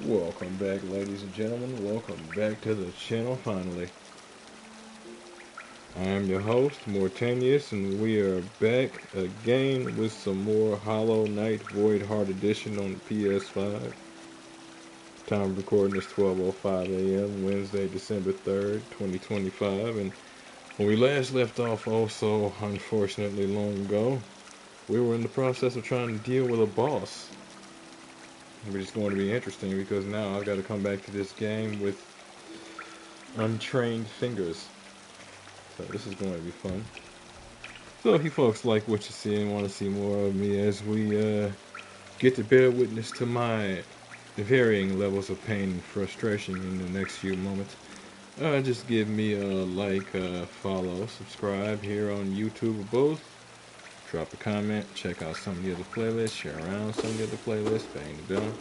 Welcome back, ladies and gentlemen. Welcome back to the channel finally. I am your host, Mortanius, and we are back again with some more Hollow Knight VOIDHEART edition on the PS5. Time of recording is 12:05 a.m. Wednesday, December 3rd, 2025. And when we last left off, also unfortunately long ago, we were in the process of trying to deal with a boss. Which is going to be interesting because now I've got to come back to this game with untrained fingers. So this is going to be fun. So if you folks like what you see and want to see more of me as we get to bear witness to my varying levels of pain and frustration in the next few moments, just give me a like, follow, subscribe here on YouTube or both. Drop a comment, check out some of the other playlists, share around some of the other playlists, bang the bell.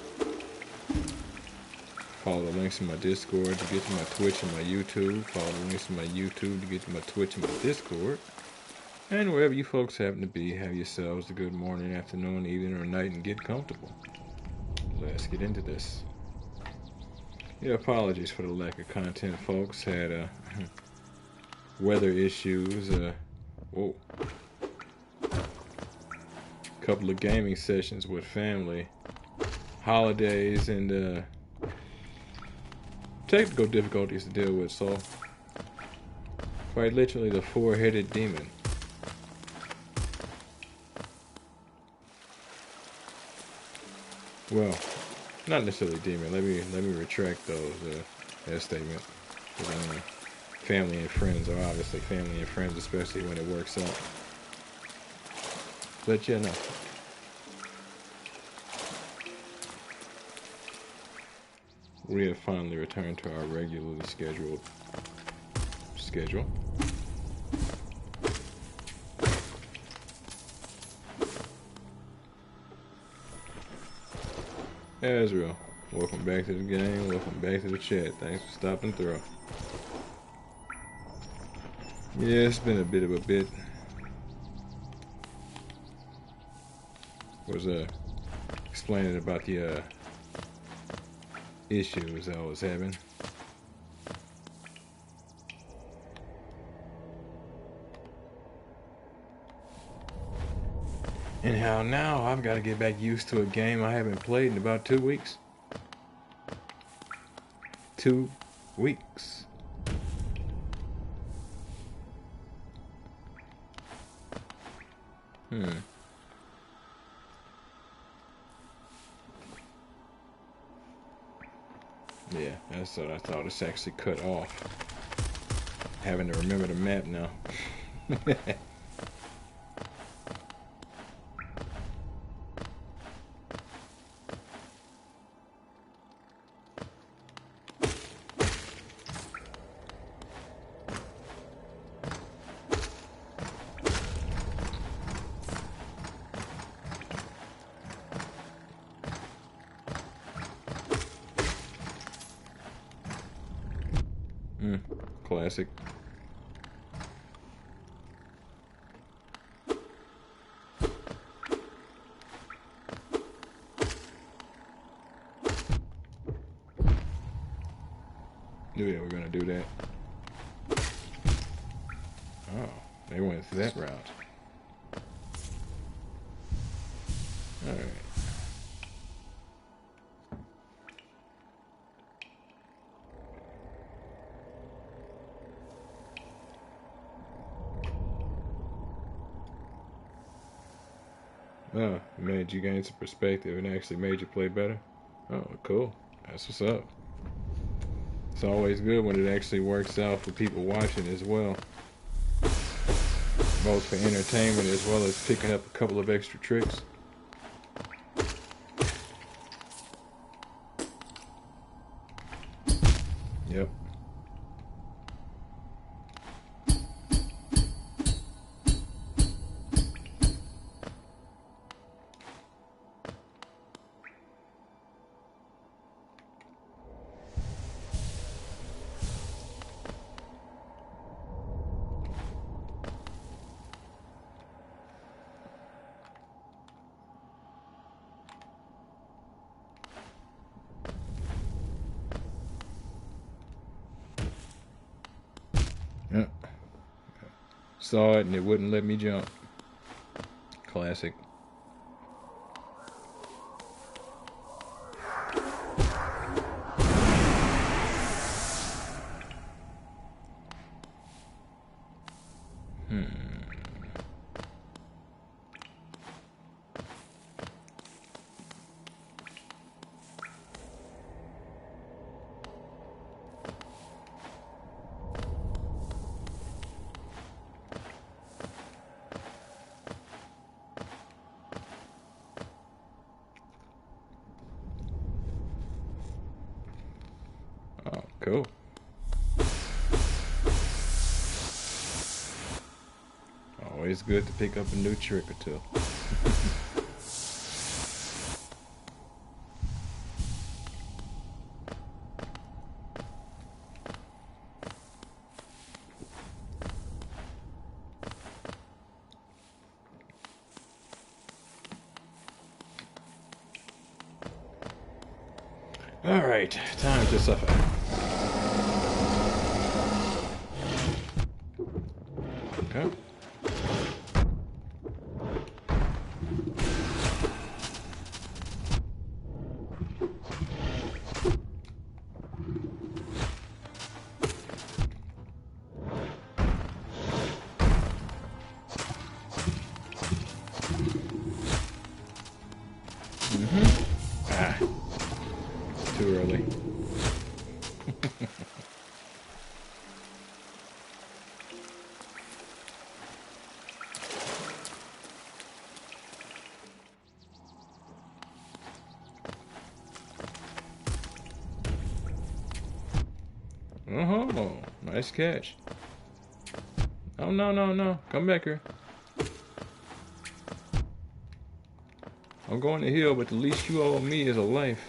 Follow the links in my Discord to get to my Twitch and my YouTube. Follow the links in my YouTube to get to my Twitch and my Discord. And wherever you folks happen to be, have yourselves a good morning, afternoon, evening, or night, and get comfortable. Let's get into this. Yeah, apologies for the lack of content, folks. Had weather issues. Whoa. Couple of gaming sessions with family, holidays, and technical difficulties to deal with, so quite literally the four-headed demon. Well, not necessarily demon. Let me retract that statement. Because I mean, family and friends are obviously family and friends, especially when it works out. But yeah, no. We have finally returned to our regularly scheduled schedule. Ezreal, welcome back to the game. Welcome back to the chat. Thanks for stopping through. Yeah, it's been a bit of a bit. Was explaining about the issues I was having. And how now I've got to get back used to a game I haven't played in about 2 weeks. 2 weeks. Yeah, that's what I thought. It's actually cut off. Having to remember the map now. Classic. Yeah, we're gonna do that. Oh, they went that route. Alright. Oh, made you gain some perspective and actually made you play better? Oh, cool. That's what's up. It's always good when it actually works out for people watching as well. Both for entertainment as well as picking up a couple of extra tricks. Yep. Saw it and it wouldn't let me jump. Classic. Oh, cool. Always good to pick up a new trick or two. All right, time to suffer. Okay. Ah, too early. Oh, nice catch. Oh, no, no, no. Come back here. I'm going to heal, but the least you owe me is a life.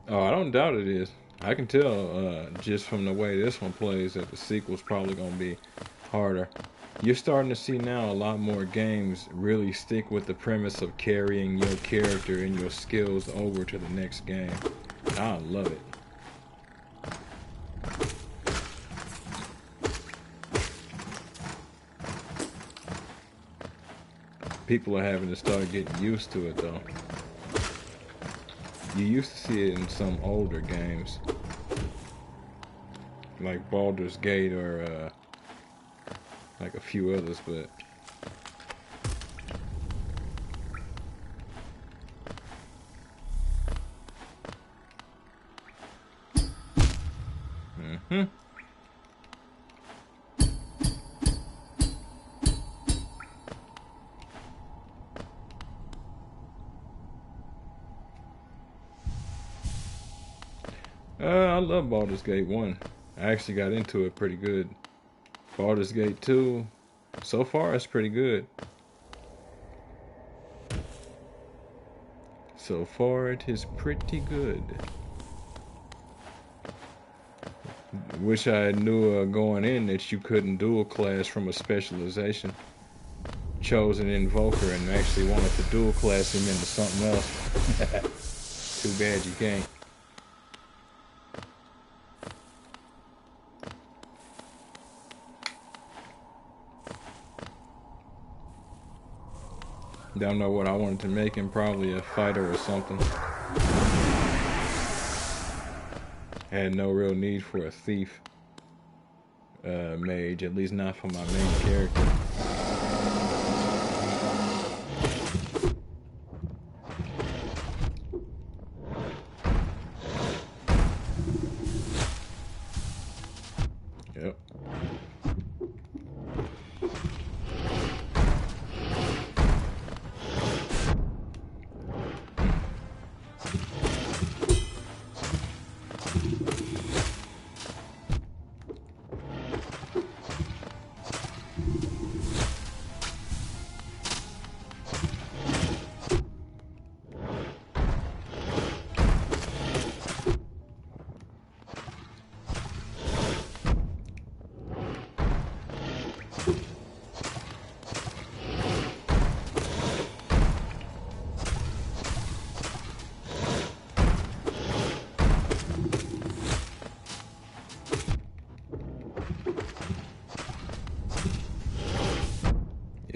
Oh, I don't doubt it is. I can tell just from the way this one plays that the sequel's probably going to be harder. You're starting to see now a lot more games really stick with the premise of carrying your character and your skills over to the next game. I love it. People are having to start getting used to it though. You used to see it in some older games, like Baldur's Gate or like a few others, but I love Baldur's Gate 1. I actually got into it pretty good. Baldur's Gate 2, so far it's pretty good. So far it is pretty good. Wish I knew going in that you couldn't dual class from a specialization. Chose an invoker and actually wanted to dual class him into something else. Too bad you can't. Don't know what I wanted to make him, probably a fighter or something. Had no real need for a thief mage, at least not for my main character. Yep.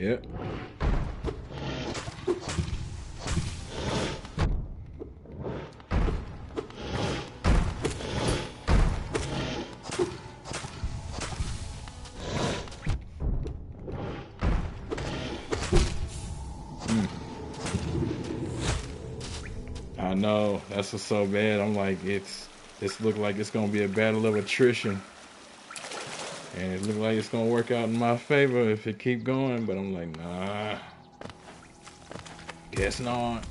Yep. I know, that's what's so bad. I'm like, it's look like it's gonna be a battle of attrition, and it look like it's gonna work out in my favor if it keep going. But I'm like, nah, guess not.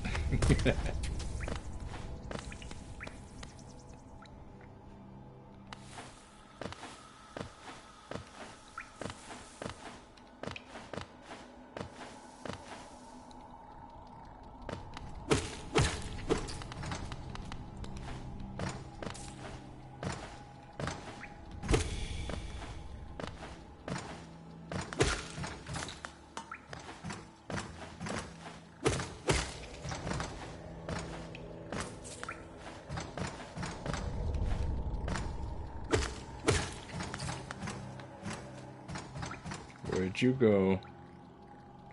Where'd you go?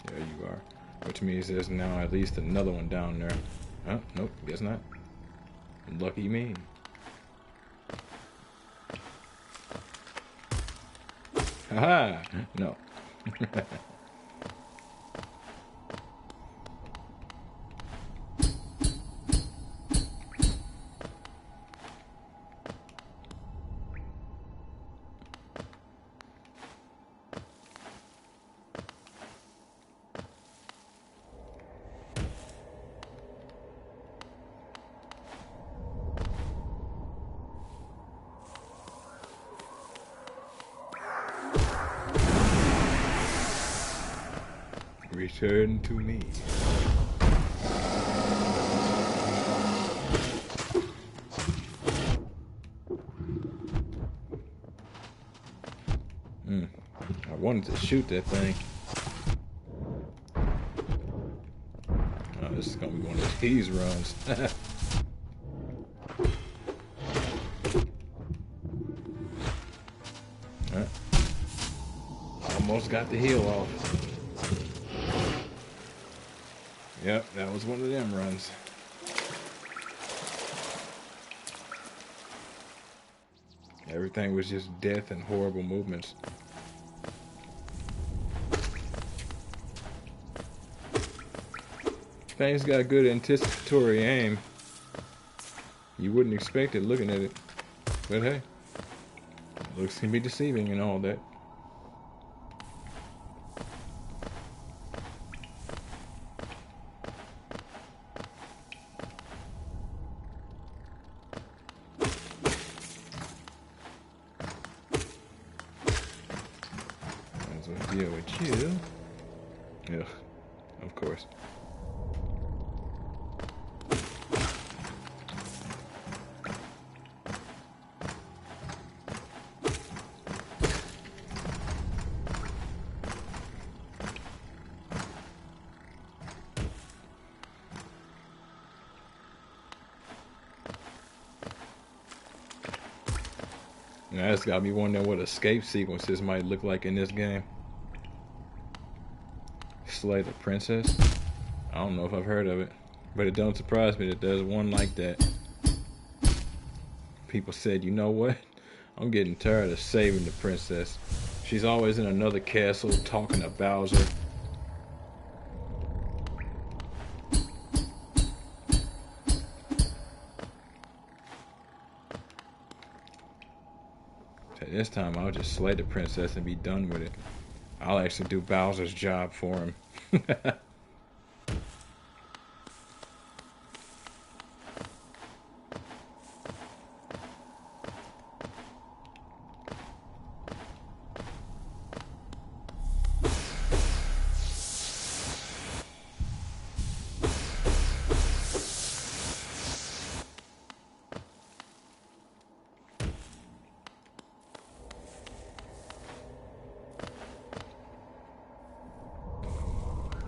There you are. Which means there's now at least another one down there. Huh? Nope, guess not. Lucky me. Haha! No. Return to me. I wanted to shoot that thing. Oh, this is gonna be one of these runs. Almost got the heel off. Yep, that was one of them runs. Everything was just death and horrible movements. Thing's got good anticipatory aim. You wouldn't expect it looking at it. But hey, looks can be deceiving and all that. Deal with you. Yeah, of course. Now that's got me wondering what escape sequences might look like in this game. Slay the Princess? I don't know if I've heard of it, but it don't surprise me that there's one like that. People said, you know what? I'm getting tired of saving the princess. She's always in another castle talking to Bowser. This time I'll just slay the princess and be done with it. I'll actually do Bowser's job for him.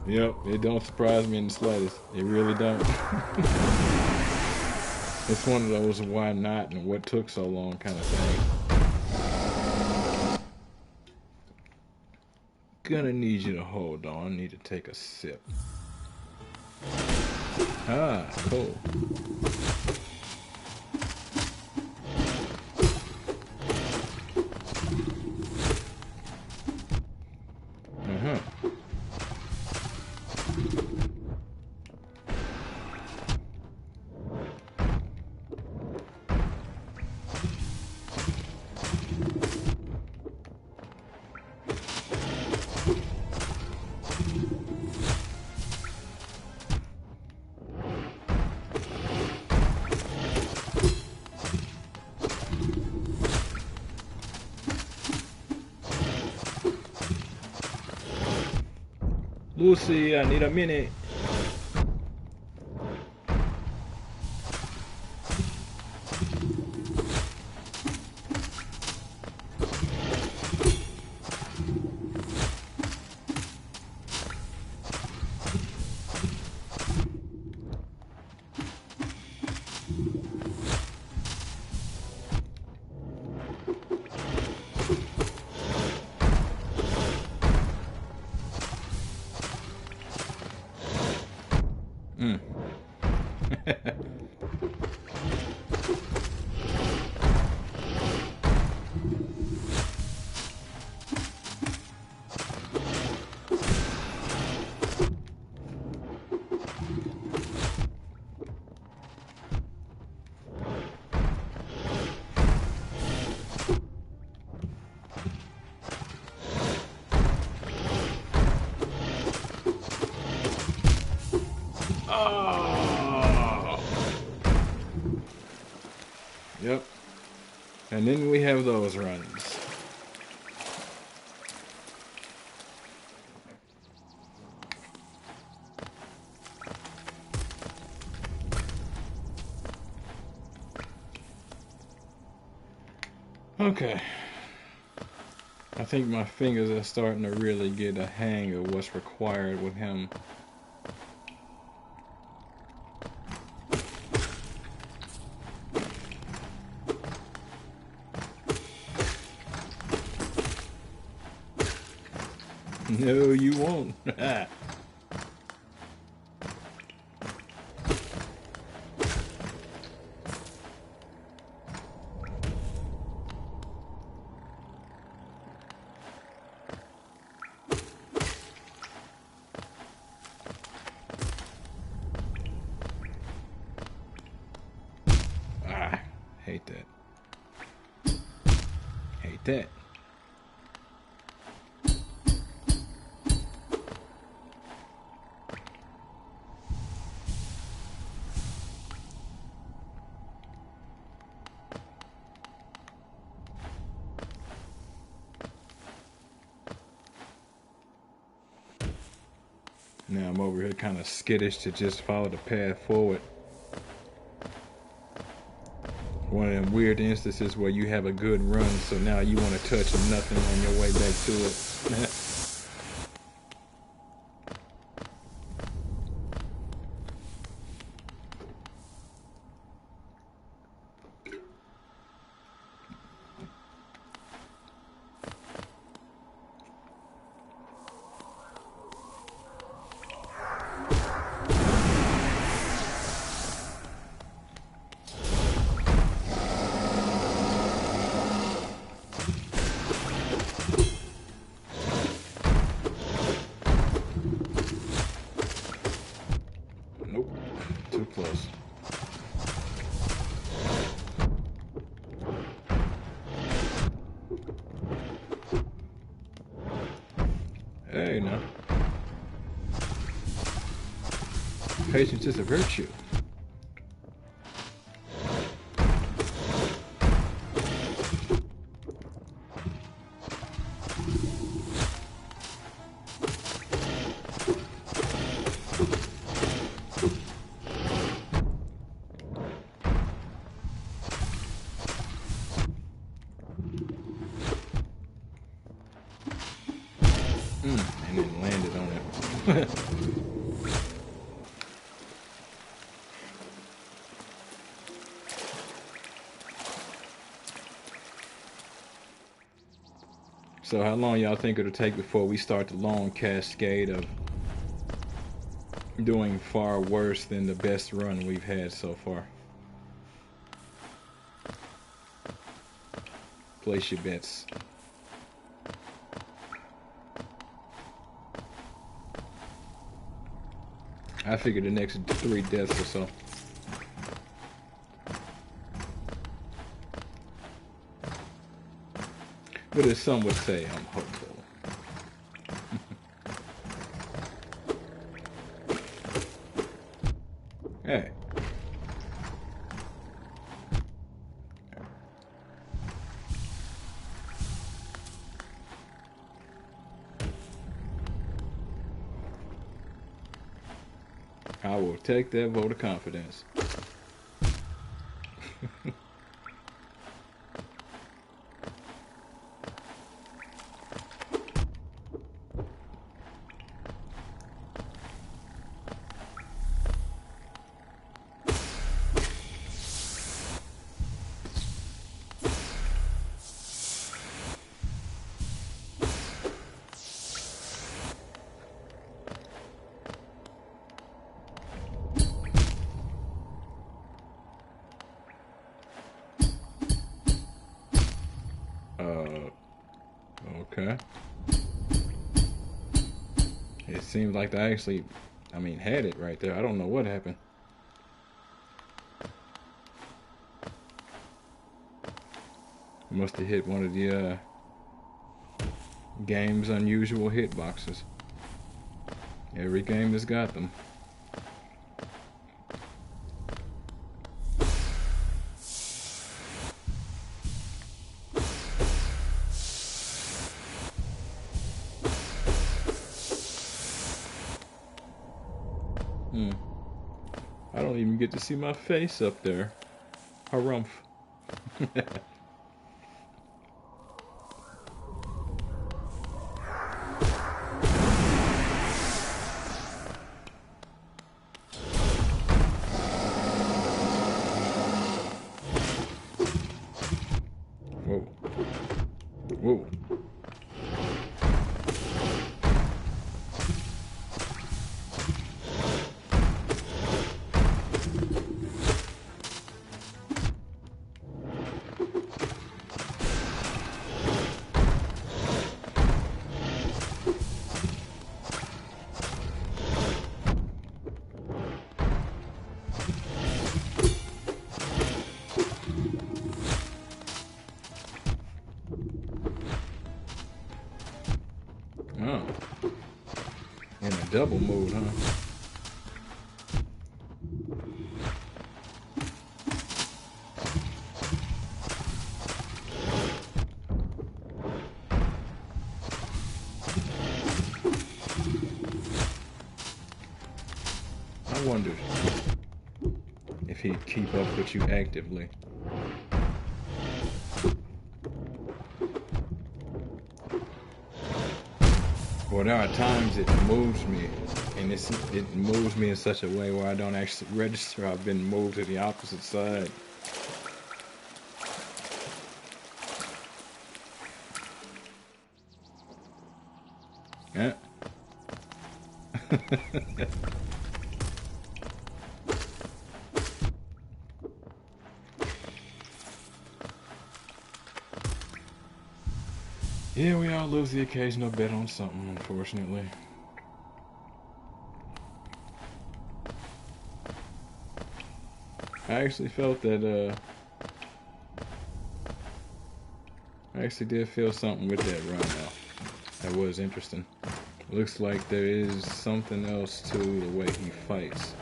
Yep, it don't surprise me in the slightest. It really don't. It's one of those why not and what took so long kind of thing. gonna need you to hold on. I need to take a sip. Ah, cool. Lucy, I need a minute. Oh. Yep. And then we have those runs. Okay. I think my fingers are starting to really get a hang of what's required with him. No, you won't. Hate that. Hate that. Now I'm over here kind of skittish to just follow the path forward. One of them weird instances where you have a good run, so now you want to touch nothing on your way back to it. Nope, too close. Hey, now. Patience is a virtue. And then landed on it. So how long y'all think it'll take before we start the long cascade of doing far worse than the best run we've had so far? Place your bets. I figure the next 3 deaths or so. But as some would say, I'm hopeful. Hey. I will take that vote of confidence. Okay. It seems like I actually, had it right there. I don't know what happened. Must have hit one of the game's unusual hitboxes. Every game has got them. I don't even get to see my face up there. Harumph. Whoa. Whoa. Oh. In a double mode, huh? I wondered if he'd keep up with you actively. Well, there are times it moves me, and it moves me in such a way where I don't actually register I've been moved to the opposite side. Yeah. Yeah, we all lose the occasional bet on something, unfortunately. I actually felt that, I actually did feel something with that run now. That was interesting. Looks like there is something else to the way he fights.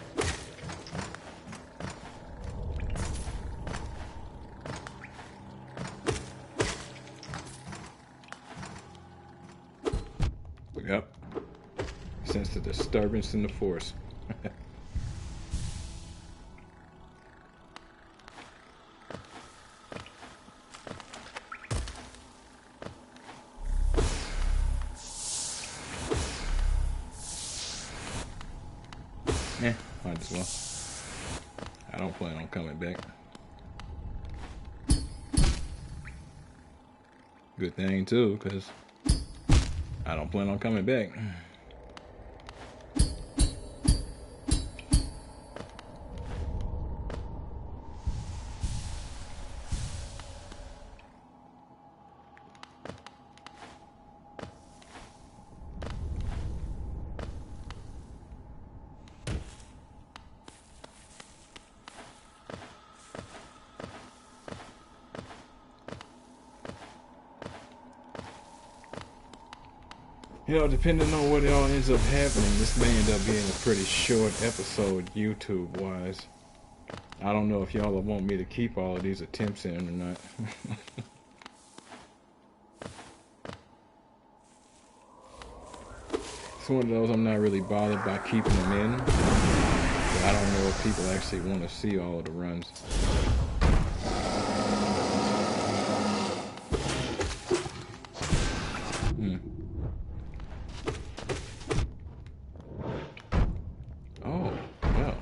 Yep. Sense the disturbance in the force. Might as well. I don't plan on coming back. Good thing too, because I don't plan on coming back. You know, depending on what all ends up happening, this may end up being a pretty short episode YouTube-wise. I don't know if y'all want me to keep all of these attempts in or not. It's one of those I'm not really bothered by keeping them in. But I don't know if people actually want to see all of the runs. Oh, well.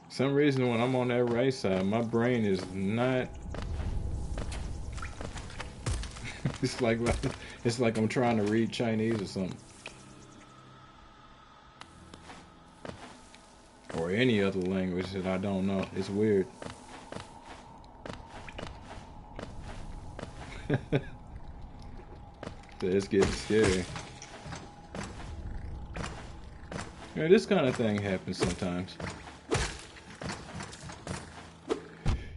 Some reason when I'm on that right side, my brain is not. it's like I'm trying to read Chinese or something, or any other language that I don't know. It's weird. It's getting scary. Yeah, this kind of thing happens sometimes.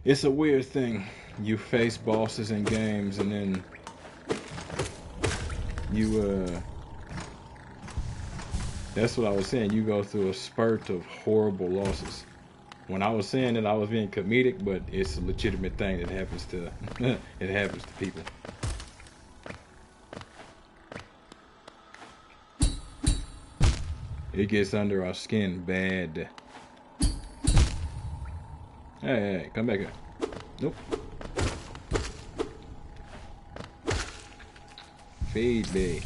It's a weird thing. You face bosses in games and then you that's what I was saying, you go through a spurt of horrible losses. When I was saying that I was being comedic, but it's a legitimate thing that happens to it happens to people. It gets under our skin bad. Hey, come back here. Nope. Feed me.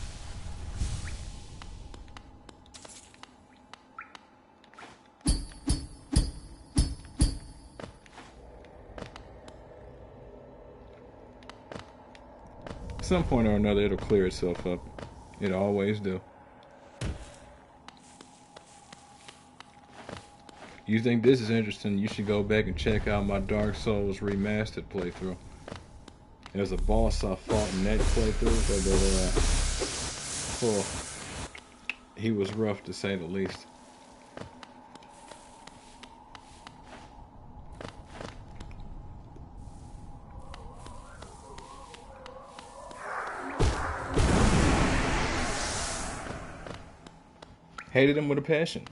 At some point or another, it'll clear itself up. It always do. You think this is interesting, you should go back and check out my Dark Souls Remastered playthrough. There's a boss I fought in that playthrough that he was rough to say the least. Hated him with a passion.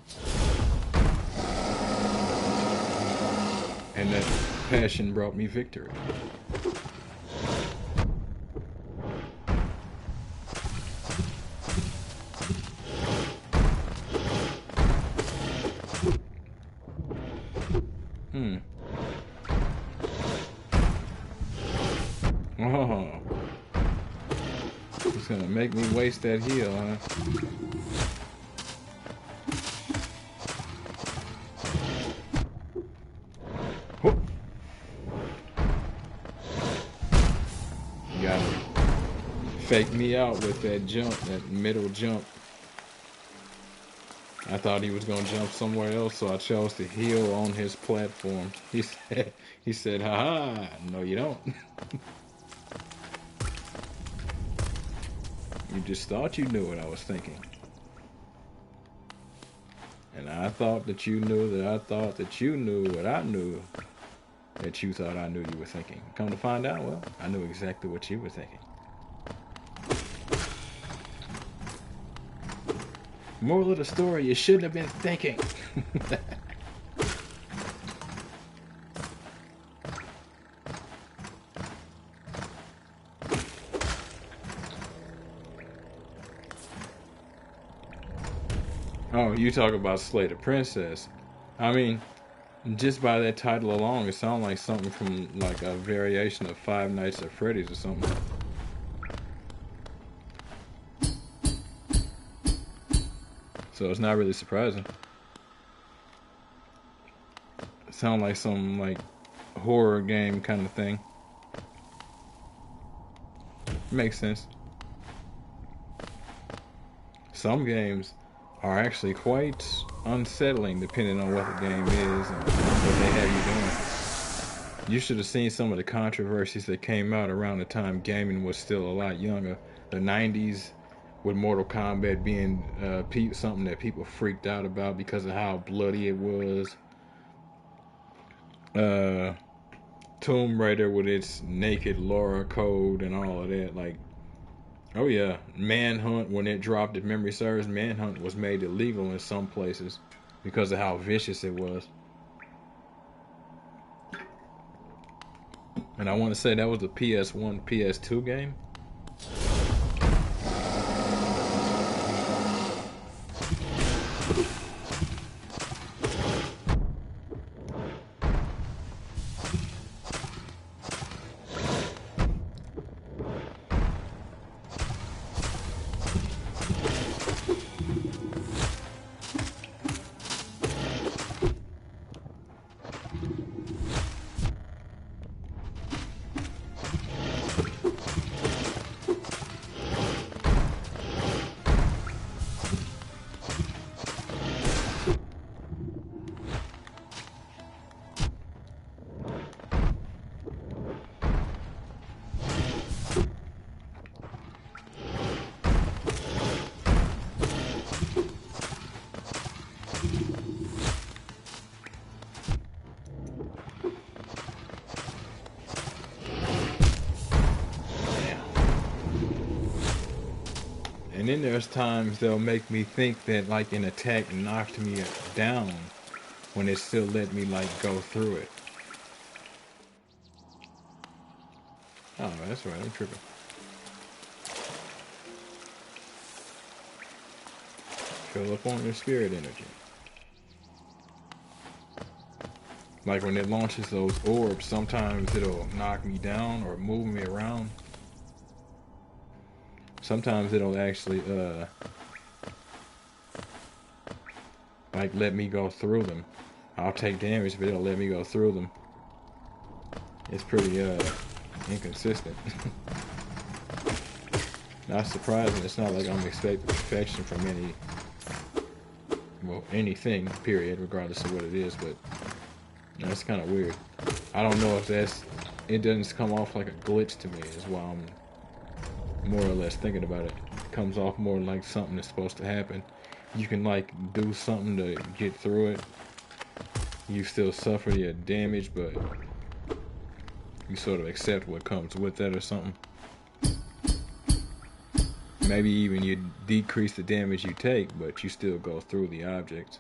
And that passion brought me victory. Oh. It's gonna make me waste that heal, huh? Faked me out with that jump, that middle jump. I thought he was gonna jump somewhere else, so I chose to heal on his platform. He said, "Ha ha, no you don't." You just thought you knew what I was thinking. And I thought that you knew that I thought that you knew what I knew that you thought I knew you were thinking. Come to find out, well, I knew exactly what you were thinking. Moral of the story, you shouldn't have been thinking. Oh, you talk about Slay the Princess. I mean, just by that title alone, it sounds like something from like a variation of Five Nights at Freddy's or something. So it's not really surprising. It sounds like some like horror game kind of thing. Makes sense. Some games are actually quite unsettling depending on what the game is and what they have you doing. You should have seen some of the controversies that came out around the time gaming was still a lot younger. The 90s, with Mortal Kombat being something that people freaked out about because of how bloody it was. Tomb Raider with its naked Laura code and all of that. Like, oh yeah, Manhunt, when it dropped, if memory serves, Manhunt was made illegal in some places because of how vicious it was. And I want to say that was a PS1, PS2 game. And then there's times they'll make me think that like an attack knocked me down when it still let me like go through it. Oh, that's right, I'm tripping. Fill up on your spirit energy. Like when it launches those orbs, sometimes it'll knock me down or move me around. Sometimes it'll actually like let me go through them. I'll take damage, but it'll let me go through them. It's pretty inconsistent. Not surprising. It's not like I'm expecting perfection from anything, period, regardless of what it is, but that's kind of weird. I don't know if it doesn't come off like a glitch to me is why I'm more or less thinking about it. It comes off more like something that's supposed to happen. You can like do something to get through it. You still suffer your damage, but you sort of accept what comes with that or something. Maybe even you decrease the damage you take, but you still go through the objects.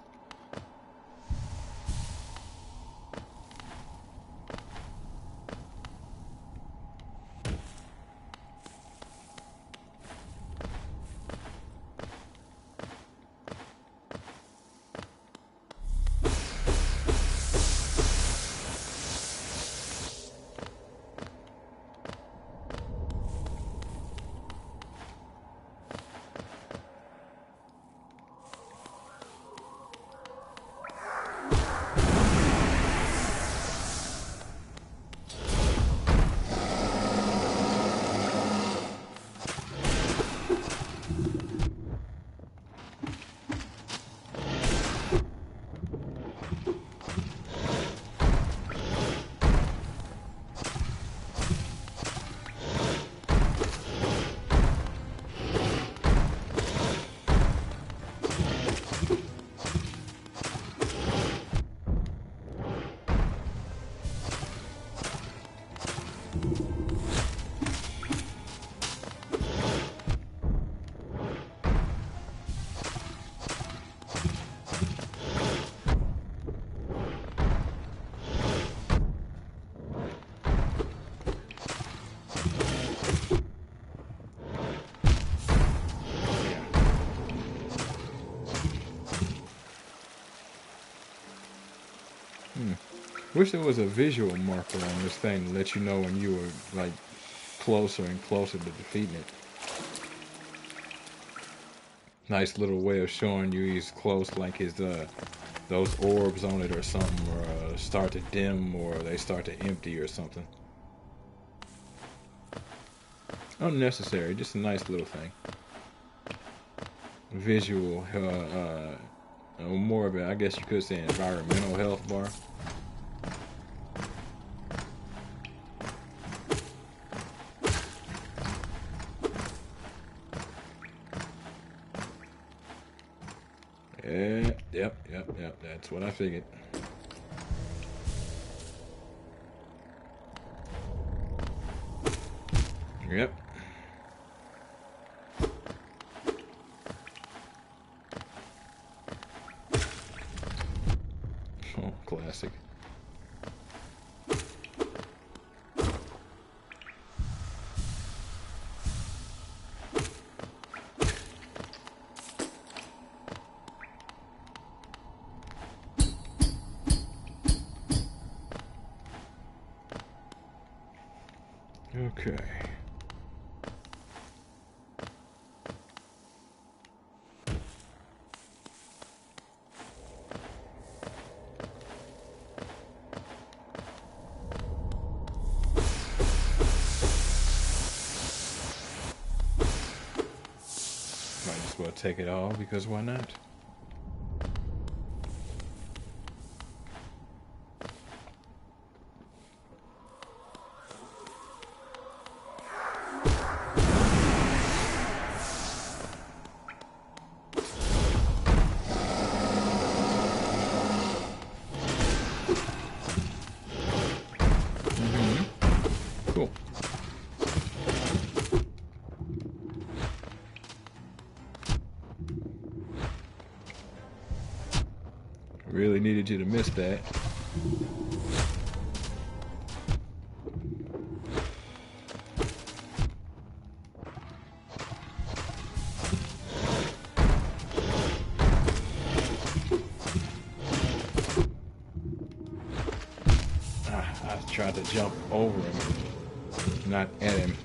Wish there was a visual marker on this thing to let you know when you were like closer and closer to defeating it. Nice little way of showing you he's close, like his those orbs on it or something, or start to dim, or they start to empty or something. Unnecessary, just a nice little thing. Visual, more of it, I guess you could say, environmental health bar. Yep, that's what I figured. Yep. Oh, classic. Okay. Might as well take it all, because why not? Cool. Really needed you to miss that. I tried to jump over him, not at him.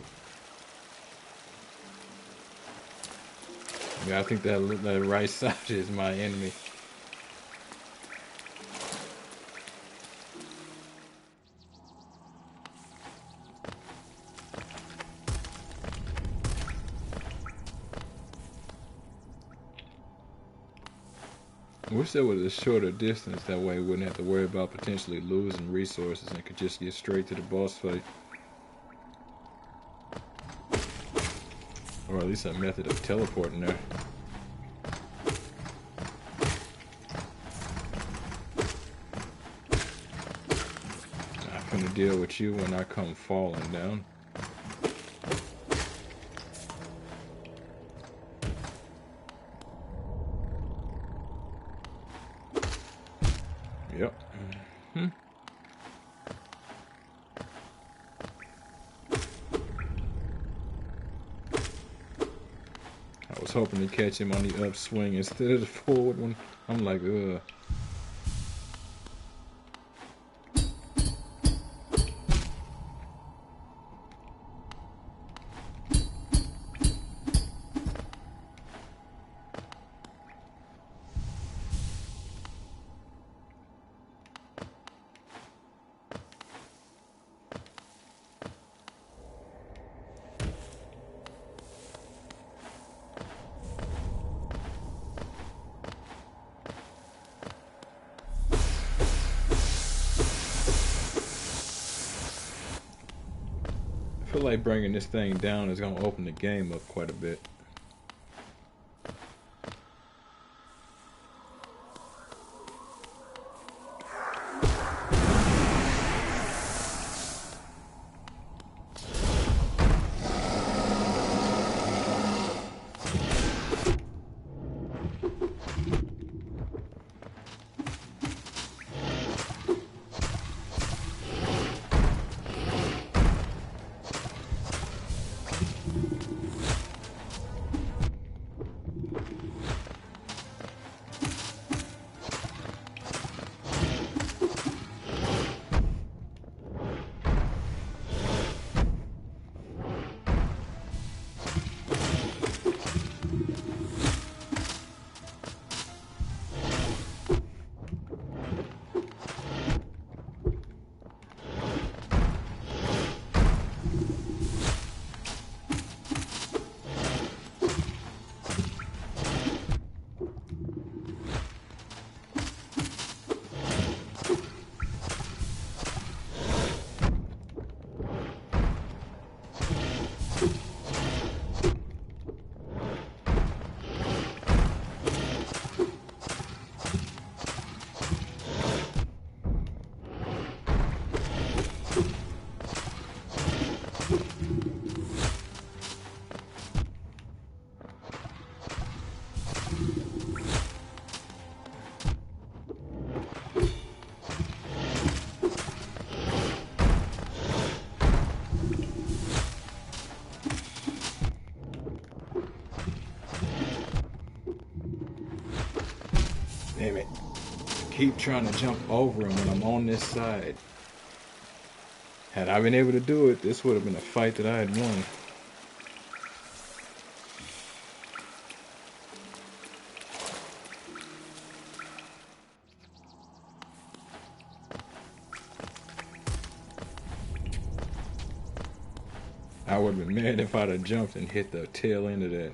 Yeah, I think that right side is my enemy. I wish there was a shorter distance, that way we wouldn't have to worry about potentially losing resources and could just get straight to the boss fight. Or at least a method of teleporting there. I'm gonna deal with you when I come falling down. Yep. I was hoping to catch him on the upswing instead of the forward one. I'm like, ugh. I feel like bringing this thing down is going to open the game up quite a bit. Damn it. Keep trying to jump over him when I'm on this side. Had I been able to do it, this would have been a fight that I had won. I would have been mad if I'd have jumped and hit the tail end of that.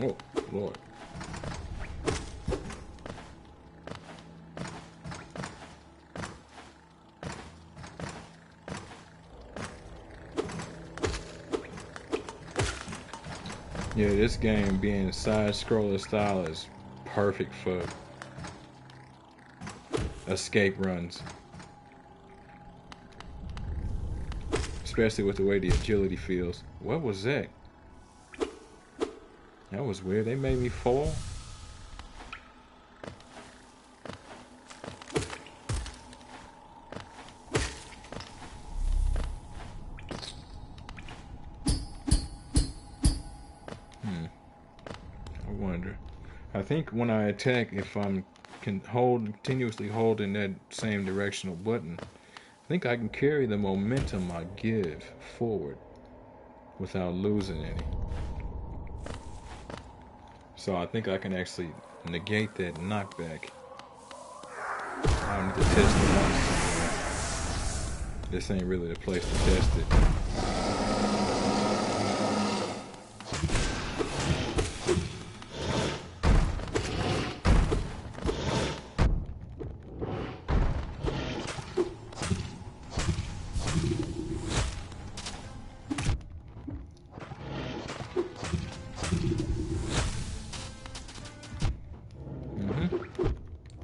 Oh, Lord. Yeah, this game being side-scroller style is perfect for escape runs. Especially with the way the agility feels. What was that? That was weird. They made me fall. I wonder. I think when I attack, if I'm continuously holding that same directional button, I think I can carry the momentum I give forward without losing any. So I think I can actually negate that knockback. I need to test it once. This ain't really the place to test it.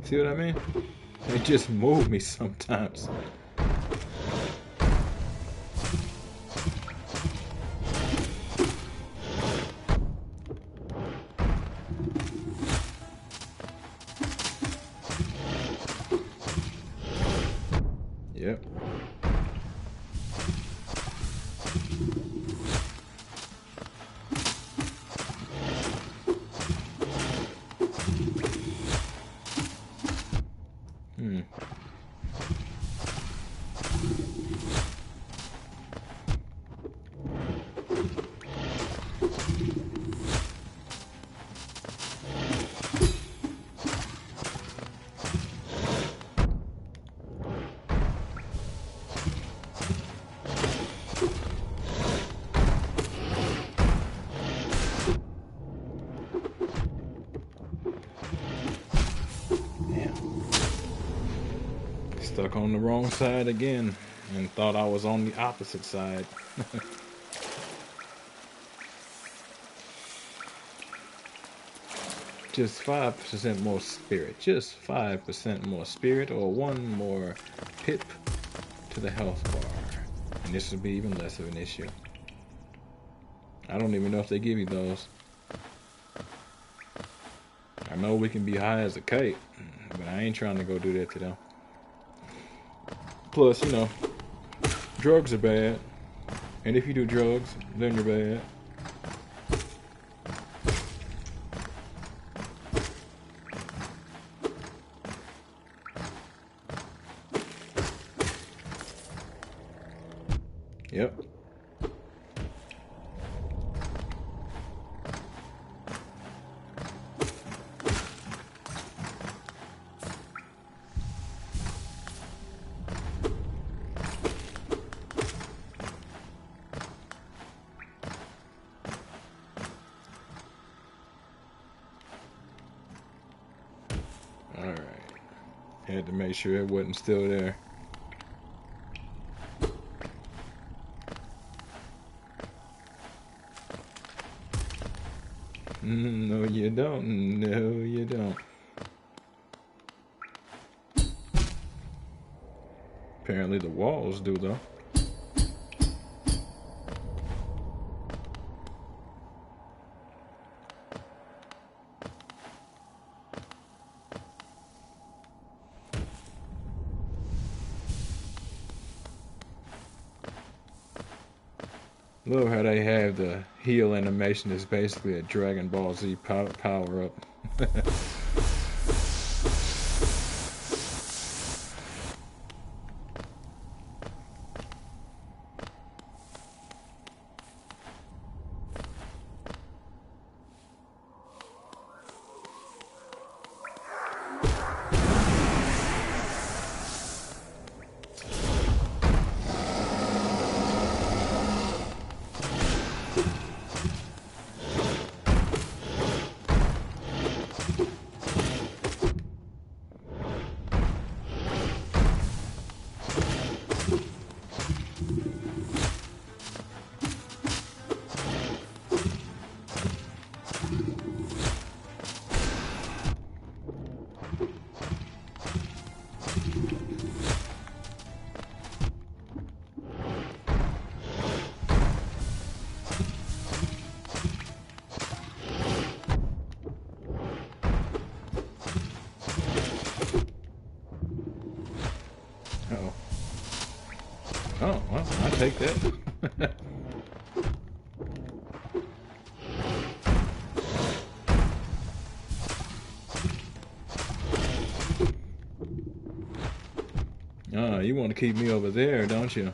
See what I mean? They just move me sometimes. Yep. Stuck on the wrong side again and thought I was on the opposite side. Just 5% more spirit. Just 5% more spirit or one more pip to the health bar. And this would be even less of an issue. I don't even know if they give you those. I know we can be high as a kite, but I ain't trying to go do that to them. Plus, you know, drugs are bad. And if you do drugs, then you're bad. Yep. Alright. Had to make sure it wasn't still there. No, you don't. No, you don't. Apparently the walls do, though. Love how they have the heal animation is basically a Dragon Ball Z power up. Uh-oh. Oh, well, I'll take that. Oh, you want to keep me over there, don't you?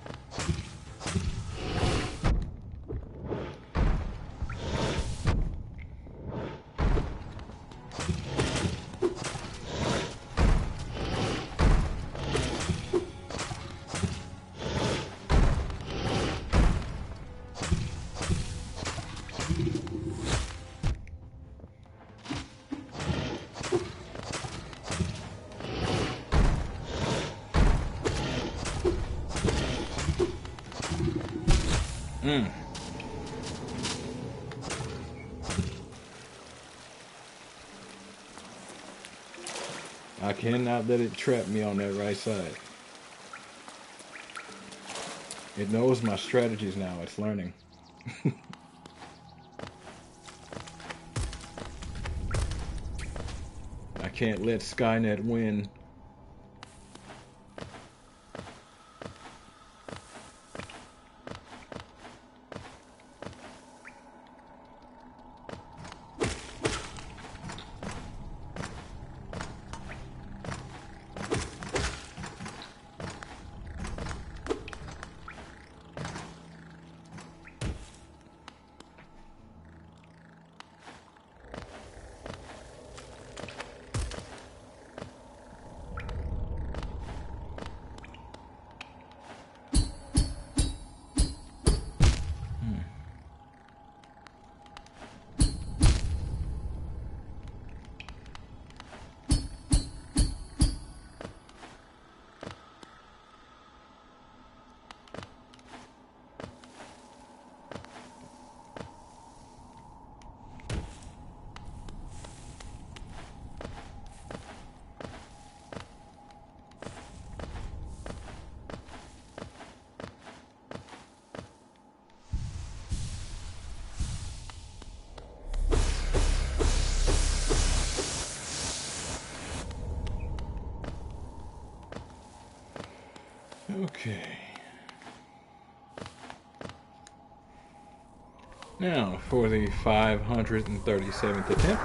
Mm. I cannot let it trap me on that right side. It knows my strategies now. It's learning. I can't let Skynet win. Okay. Now for the 537th attempt.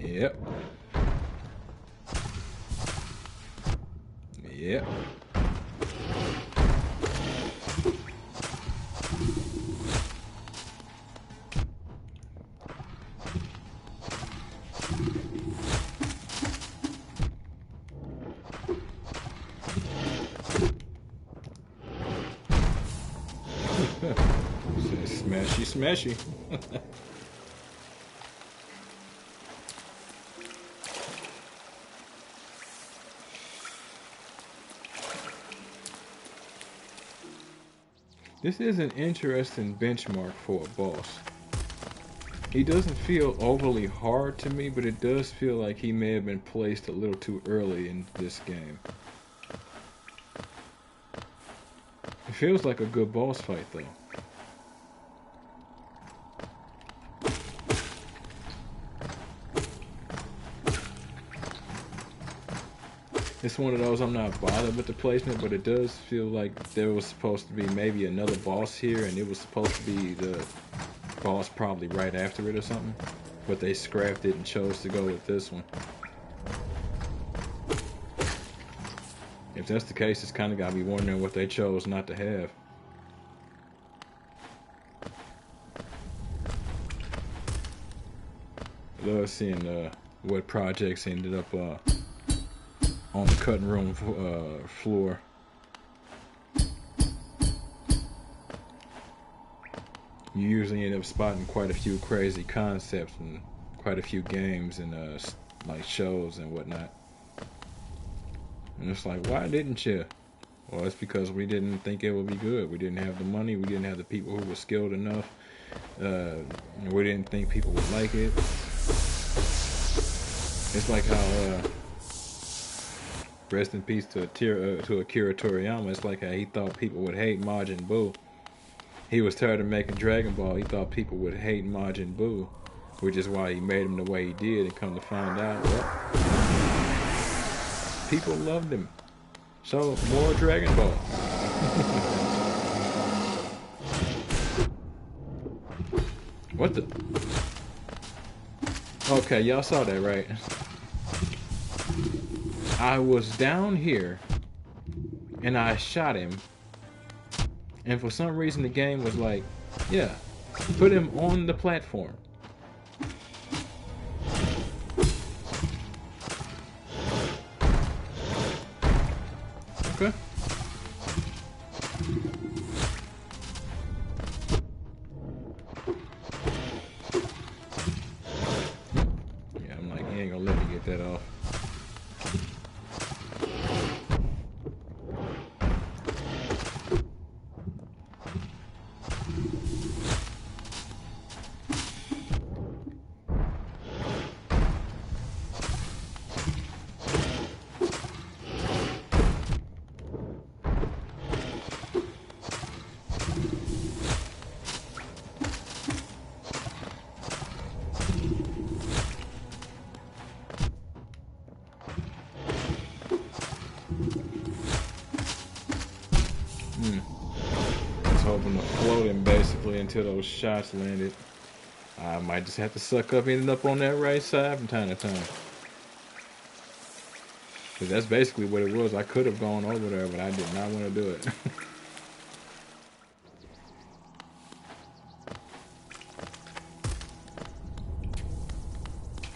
Yep. Yep. Smash smashy. This is an interesting benchmark for a boss. He doesn't feel overly hard to me, but it does feel like he may have been placed a little too early in this game. It feels like a good boss fight, though. It's one of those I'm not bothered with the placement, but it does feel like there was supposed to be maybe another boss here, and it was supposed to be the boss probably right after it or something, but they scrapped it and chose to go with this one. If that's the case, it's kind of got me wondering what they chose not to have. I love seeing what projects ended up on the cutting room floor. You usually end up spotting quite a few crazy concepts and quite a few games and like shows and whatnot. And it's like, why didn't you? Well, it's because we didn't think it would be good. We didn't have the money. We didn't have the people who were skilled enough. We didn't think people would like it. It's like how, rest in peace to Akira Toriyama. It's like how he thought people would hate Majin Buu. He was tired of making Dragon Ball. He thought people would hate Majin Buu, which is why he made him the way he did. And come to find out, well, people loved him. So more Dragon Ball. What the? Okay, y'all saw that, right? I was down here and I shot him, and for some reason the game was like, yeah, put him on the platform. Okay. Yeah, I'm like, he ain't gonna let me get that off. Hoping to float him basically until those shots landed. I might just have to suck up, ending up on that right side from time to time. Because that's basically what it was. I could have gone over there, but I did not want to do it.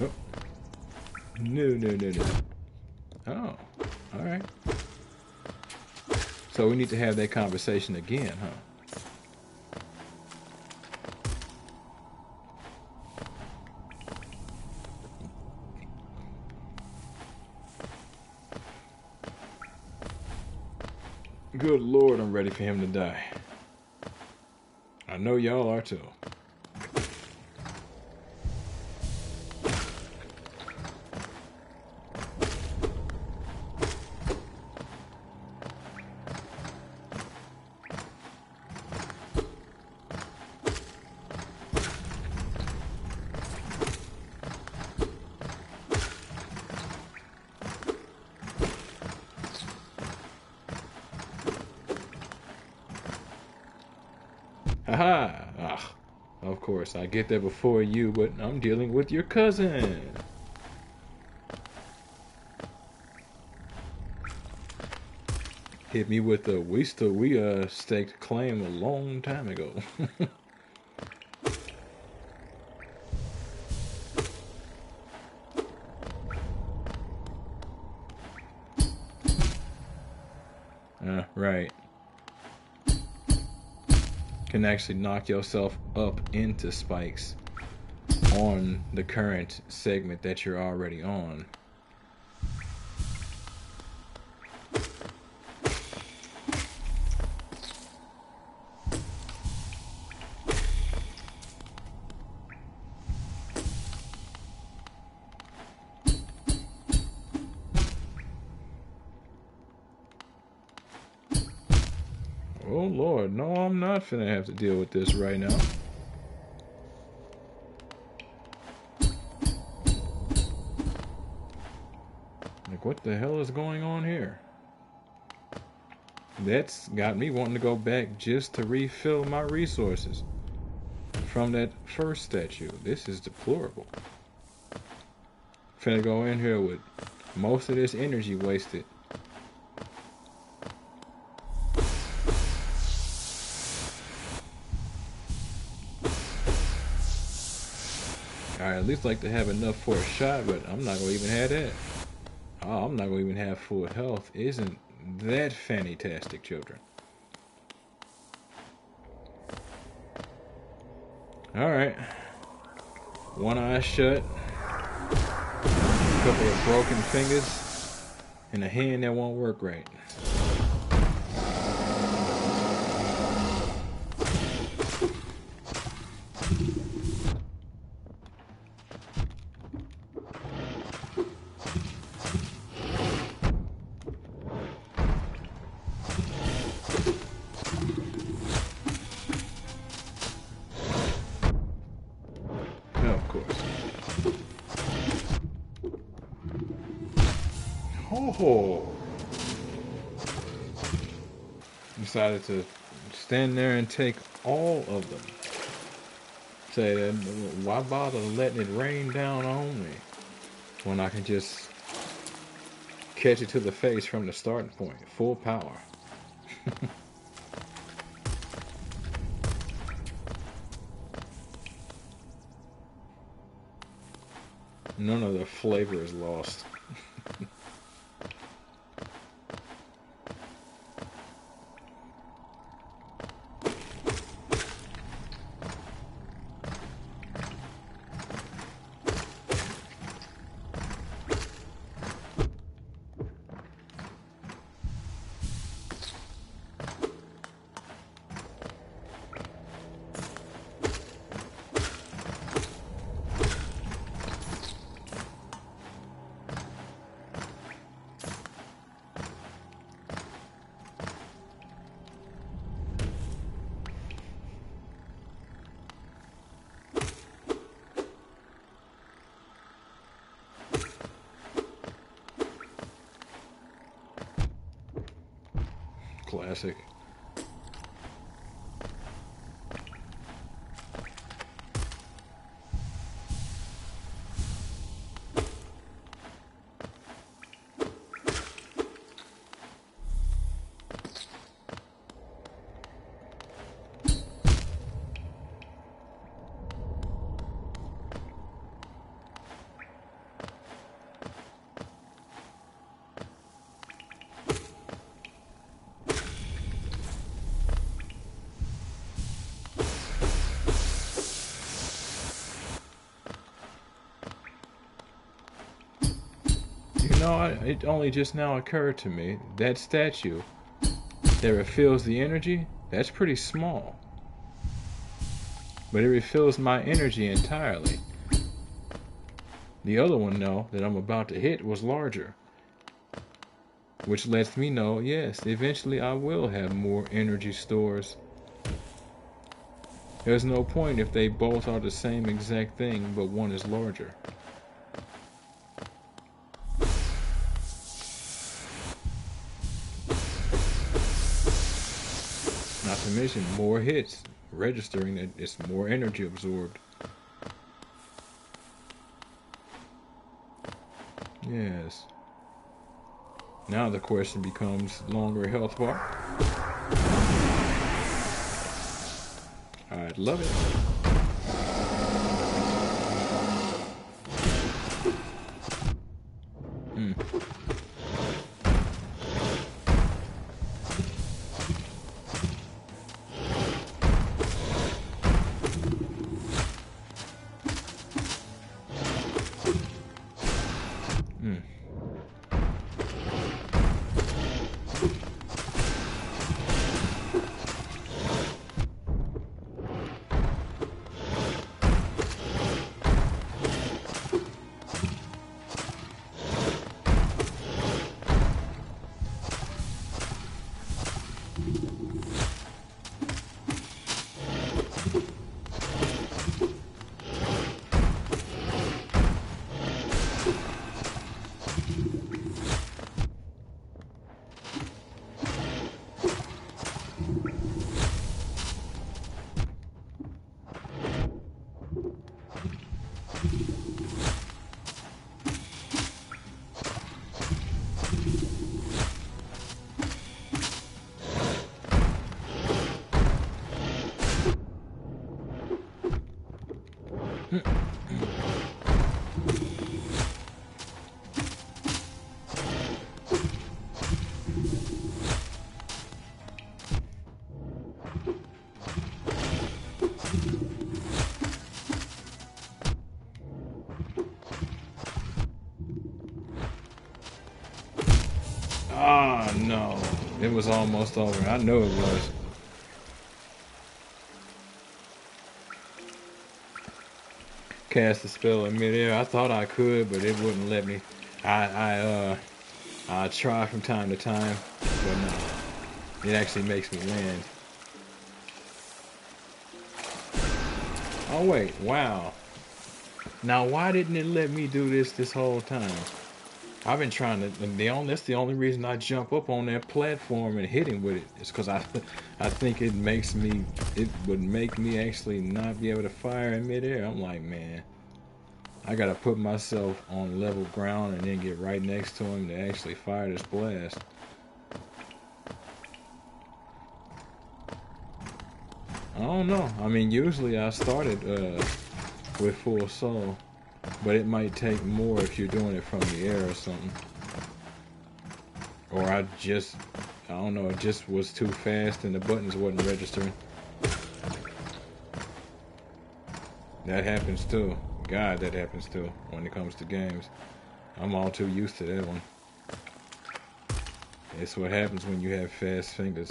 Oh. No. Oh, alright. So we need to have that conversation again, huh? Good Lord, I'm ready for him to die. I know y'all are too. Haha! Ah, of course, I get there before you, but I'm dealing with your cousin. Hit me with the we staked claim a long time ago. Right. can actually knock yourself up into spikes on the current segment that you're already on. Oh Lord, no, I'm not finna have to deal with this right now. Like, what the hell is going on here? That's got me wanting to go back just to refill my resources from that first statue. This is deplorable. Finna go in here with most of this energy wasted. I at least like to have enough for a shot, but I'm not gonna even have that. Oh, I'm not gonna even have full health. Isn't that fantastic, children? Alright. One eye shut. A couple of broken fingers. And a hand that won't work right. Oh, decided to stand there and take all of them. Say, why bother letting it rain down on me when I can just catch it to the face from the starting point, full power. None of the flavor is lost. Classic. No, it only just now occurred to me, that statue that refills the energy, that's pretty small. But it refills my energy entirely. The other one, though, that I'm about to hit was larger. Which lets me know, yes, eventually I will have more energy stores. There's no point if they both are the same exact thing, but one is larger. Not to mention more hits, registering that it's more energy absorbed. Yes. Now the question becomes longer health bar. I'd love it. Ah, no. It was almost over. I knew it was. Cast a spell in midair. I thought I could, but it wouldn't let me. I try from time to time, but no. It actually makes me land. Oh wait, wow. Now why didn't it let me do this whole time? I've been trying to, and that's the only reason I jump up on that platform and hit him with it. It's because I think it would make me actually not be able to fire in midair. I'm like, man, I gotta put myself on level ground and then get right next to him to actually fire this blast. I don't know. I mean, usually I started with full soul, but it might take more if you're doing it from the air or something. Or I don't know, it just was too fast and the buttons wasn't registering. That happens too. God, that happens too when it comes to games. I'm all too used to that one. It's what happens when you have fast fingers.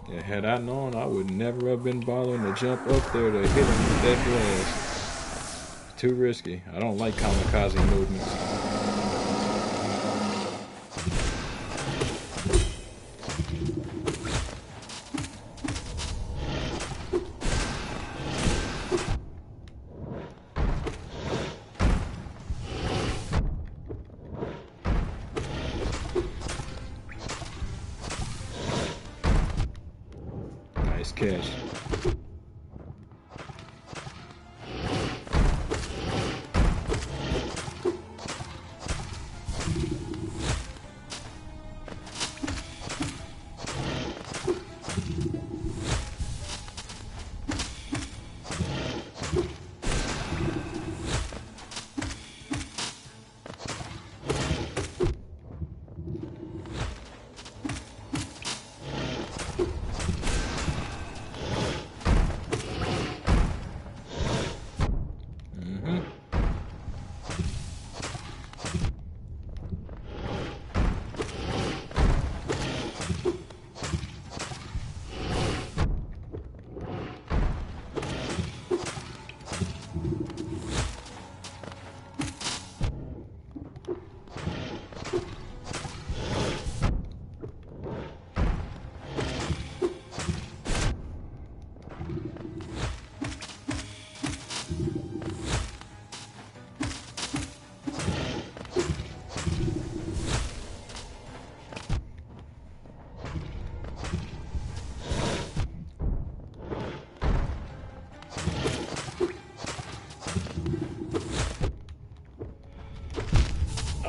Yeah, had I known, I would never have been bothering to jump up there to hit him with that blast. Too risky. I don't like kamikaze movements. Nice catch.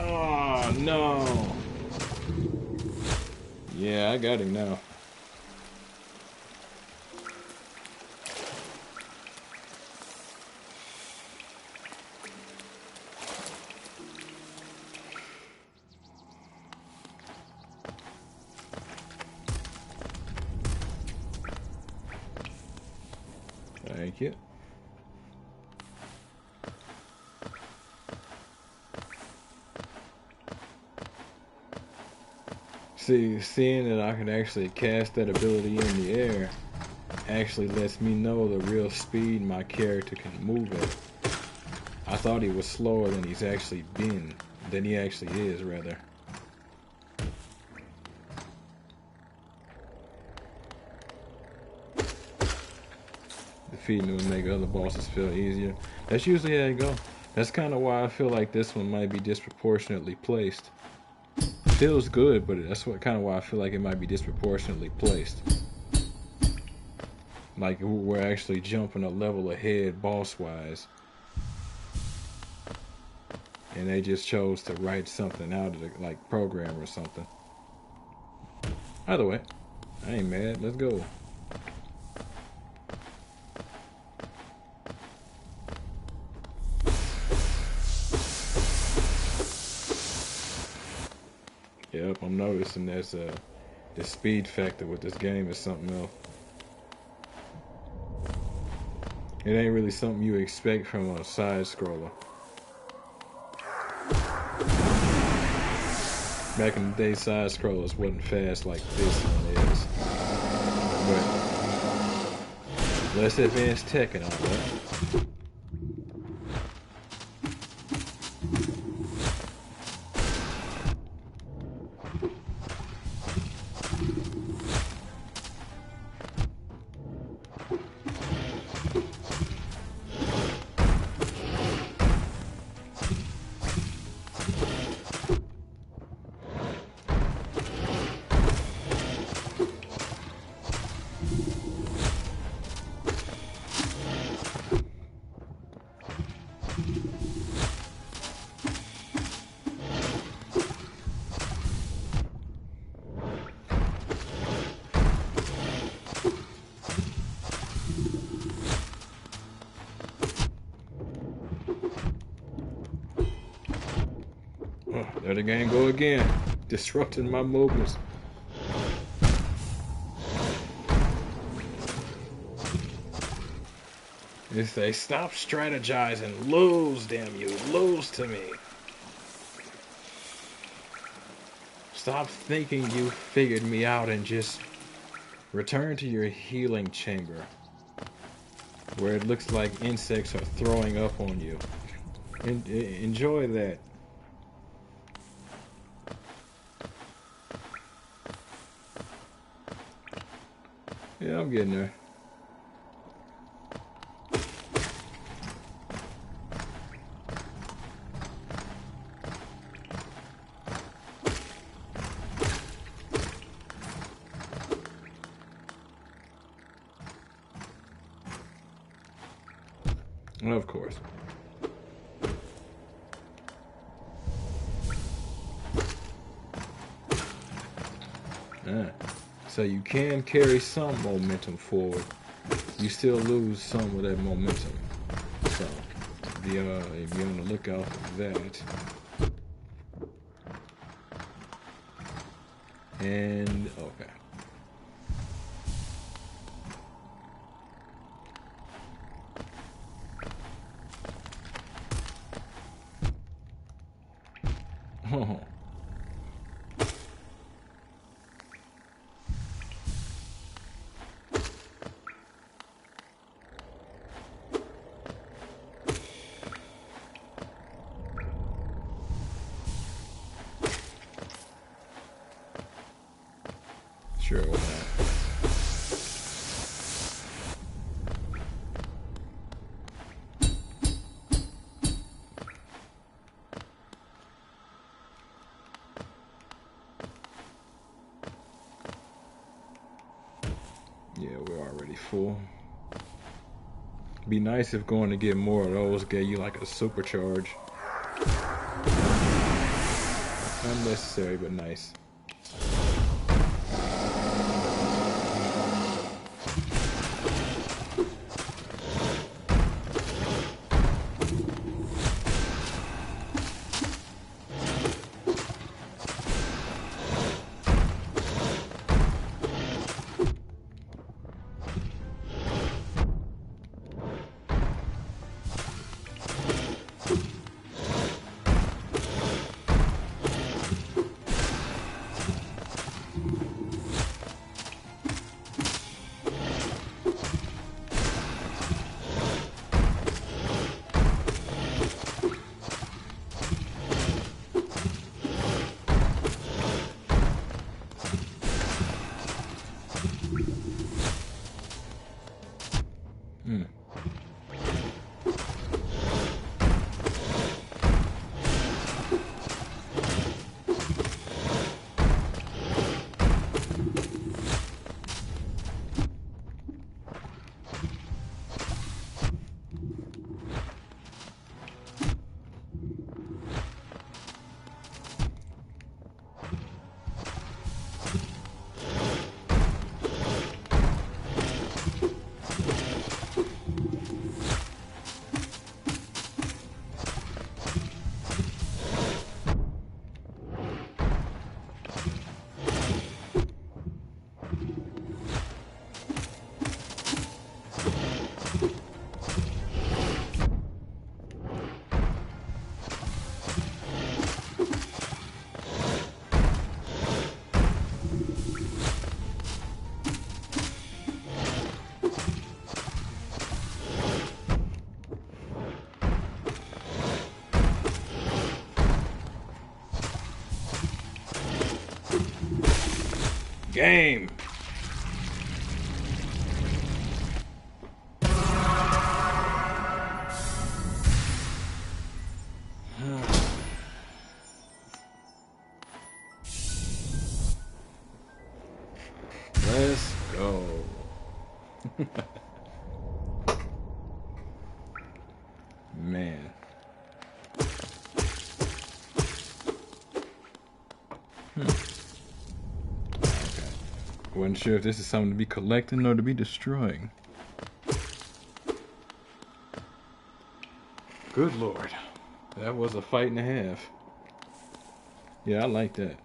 Oh, no. Yeah, I got him now. Thank you. See, seeing that I can actually cast that ability in the air actually lets me know the real speed my character can move at. I thought he was slower than he actually is, rather. Defeating would make other bosses feel easier. That's usually how it goes. That's kind of why I feel like this one might be disproportionately placed. Feels good, but that's kind of why I feel like it might be disproportionately placed. Like we're actually jumping a level ahead boss-wise. And they just chose to write something out of the program or something. Either way, I ain't mad. Let's go. Yep, I'm noticing there's the speed factor with this game is something else. It ain't really something you expect from a side scroller. Back in the day, side scrollers wasn't fast like this one is. But less advanced tech and all that. There the game go again, disrupting my movements. They say, stop strategizing, lose, damn you, lose to me. Stop thinking you figured me out and just return to your healing chamber, where it looks like insects are throwing up on you. Enjoy that. Yeah, I'm getting there. Of course. So you can carry some momentum forward. You still lose some of that momentum. So if you're on the lookout for that. And okay. Oh. Sure, why not? Yeah, we're already full. Be nice if going to get more of those gave you like a supercharge. Unnecessary, but nice. game. Let's go. Man. Okay. Wasn't sure if this is something to be collecting or to be destroying. Good Lord. That was a fight and a half. Yeah, I like that.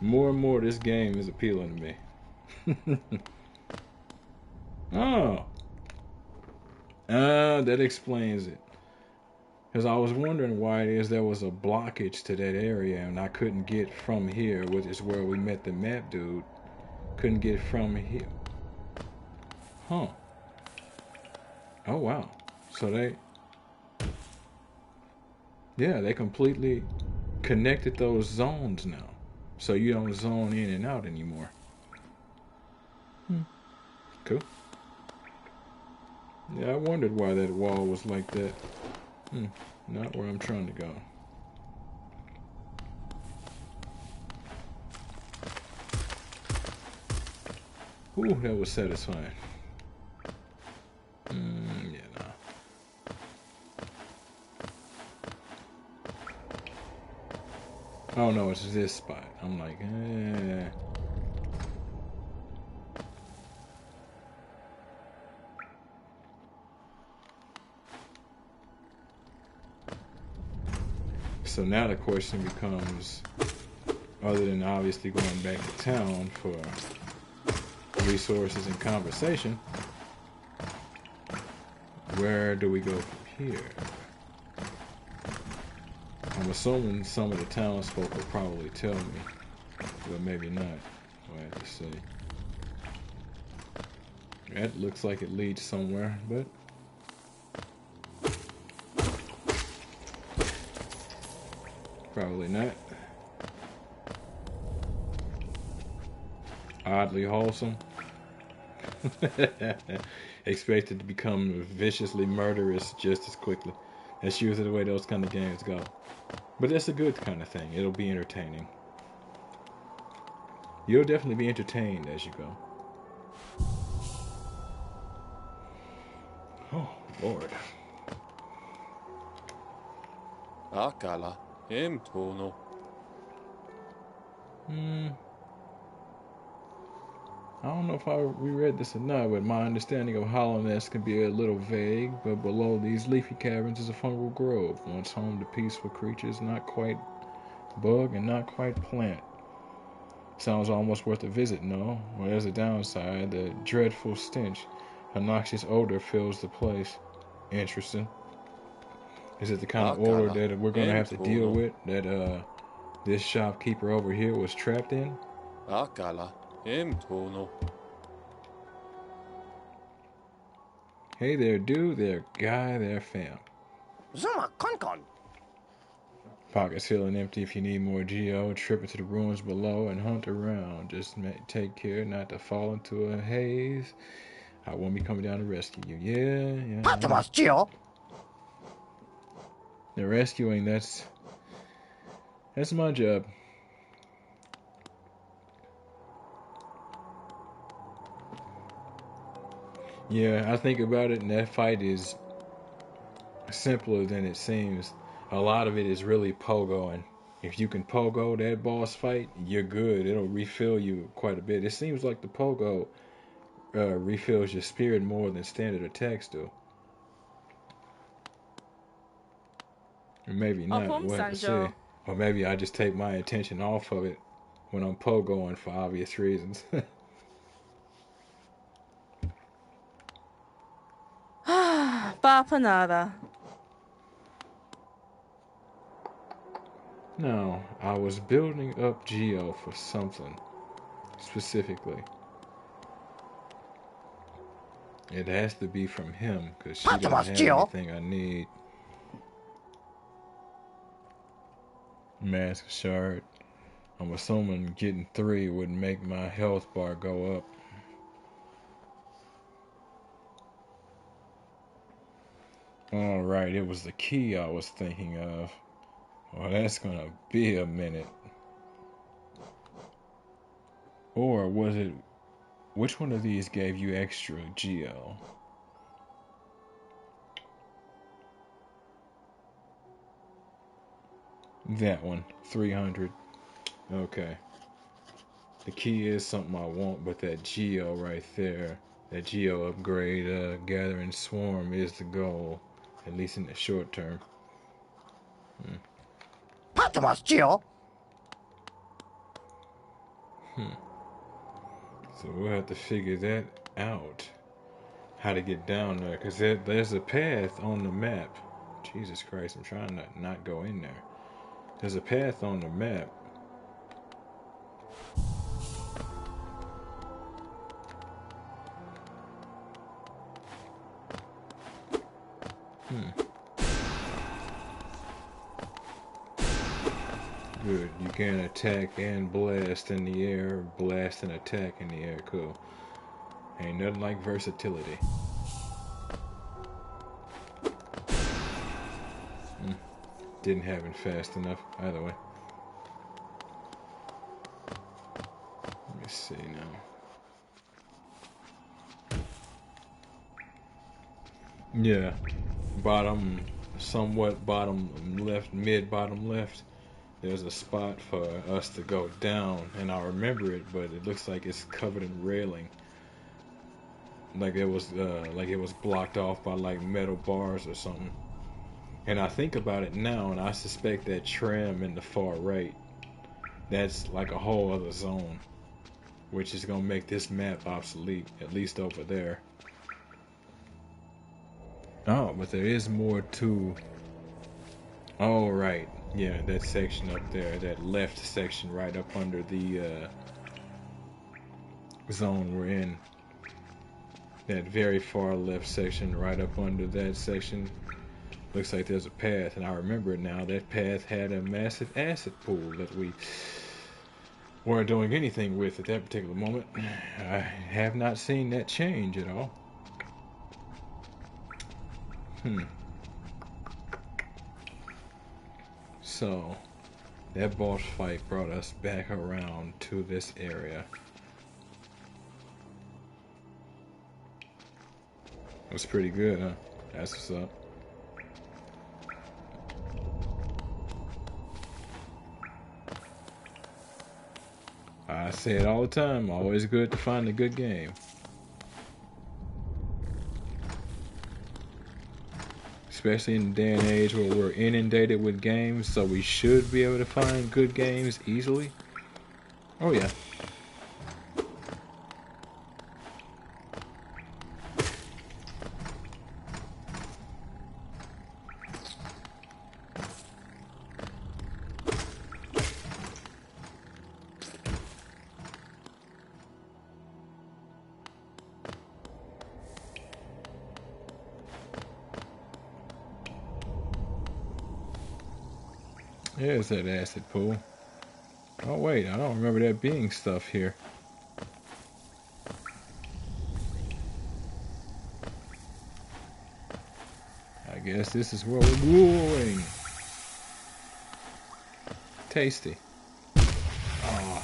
More and more this game is appealing to me. Oh. That explains it. Because I was wondering why it is there was a blockage to that area and I couldn't get from here, which is where we met the map dude. Couldn't get from here. Huh. Oh, wow. So they completely connected those zones now. So you don't zone in and out anymore. Cool. Yeah, I wondered why that wall was like that. Not where I'm trying to go. Ooh, that was satisfying. Yeah, nah. Oh no, it's this spot. I'm like, So now the question becomes, other than obviously going back to town for resources and conversation, where do we go from here? I'm assuming some of the townsfolk will probably tell me, but maybe not. We'll have to see. That looks like it leads somewhere, but probably not. Oddly wholesome. Expected to become viciously murderous just as quickly. That's usually the way those kind of games go. But that's a good kind of thing. It'll be entertaining. You'll definitely be entertained as you go. Oh, Lord. Akala, tono. I don't know if I reread this or not, but my understanding of Hollowness can be a little vague. But below these leafy caverns is a fungal grove, once home to peaceful creatures, not quite bug and not quite plant. Sounds almost worth a visit, no? Well, there's a downside. The dreadful stench. A noxious odor fills the place. Interesting. Is it the kind of odor that we're going to have to deal with, that this shopkeeper over here was trapped in? Akala, tono. Hey there, dude, there, guy, there, fam. Zuma Konkon. Pockets feeling empty. If you need more geo, trip into the ruins below and hunt around. Just take care not to fall into a haze. I won't be coming down to rescue you. Yeah. Patamas Geo. The rescuing, that's my job. Yeah, I think about it, and that fight is simpler than it seems. A lot of it is really pogoing. If you can pogo that boss fight, you're good. It'll refill you quite a bit. It seems like the pogo refills your spirit more than standard attacks do. Or maybe not. We'll have to see. Or maybe I just take my attention off of it when I'm pogoing for obvious reasons. Bapanada. No, I was building up Geo for something specifically. It has to be from him because she doesn't have anything I need. Mask shard. I'm assuming getting 3 would make my health bar go up. Alright, it was the key I was thinking of. Well, that's gonna be a minute. Or was it... Which one of these gave you extra geo? That one, 300. Okay. The key is something I want, but that geo right there, that geo upgrade, gathering swarm is the goal, at least in the short term. Patmos, Gio. So we'll have to figure that out. How to get down there, because there's a path on the map. Jesus Christ, I'm trying to not go in there. There's a path on the map. Good. You can attack and blast in the air, blast and attack in the air. Cool. Ain't nothing like versatility. Didn't happen fast enough either way. Let me see now. Yeah. Bottom, somewhat bottom left, mid bottom left. There's a spot for us to go down, and I remember it, but it looks like it's covered in railing. Like it was blocked off by like metal bars or something. And I think about it now, and I suspect that tram in the far right, that's like a whole other zone, which is gonna make this map obsolete, at least over there. Oh, but there is more to... Oh, right. Yeah, that section up there, that left section right up under the zone we're in. That very far left section right up under that section. Looks like there's a path, and I remember it now. That path had a massive acid pool that we weren't doing anything with at that particular moment. I have not seen that change at all. So, that boss fight brought us back around to this area. It was pretty good, huh? That's what's up. I say it all the time, always good to find a good game. Especially in the day and age where we're inundated with games, so we should be able to find good games easily. Oh yeah. There's that acid pool. Oh wait, I don't remember there being stuff here. I guess this is where we're going. Tasty. Ah.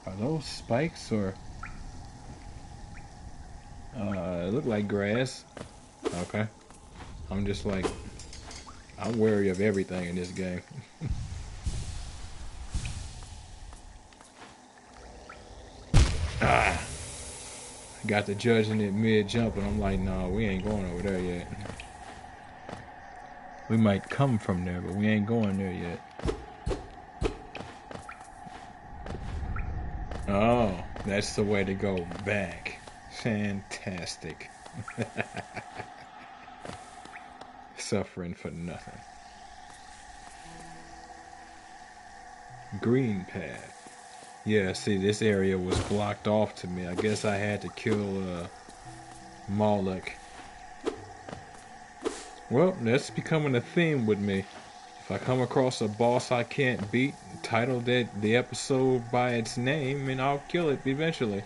Are those spikes or... it look like grass. Okay. I'm just like... I'm wary of everything in this game. I got to judging it mid-jump, and I'm like, no, we ain't going over there yet. We might come from there, but we ain't going there yet. Oh, that's the way to go back. Fantastic. Suffering for nothing. Green path. Yeah, see, this area was blocked off to me. I guess I had to kill MAWLEK. Well, that's becoming a theme with me. If I come across a boss I can't beat, title the episode by its name, and I'll kill it eventually.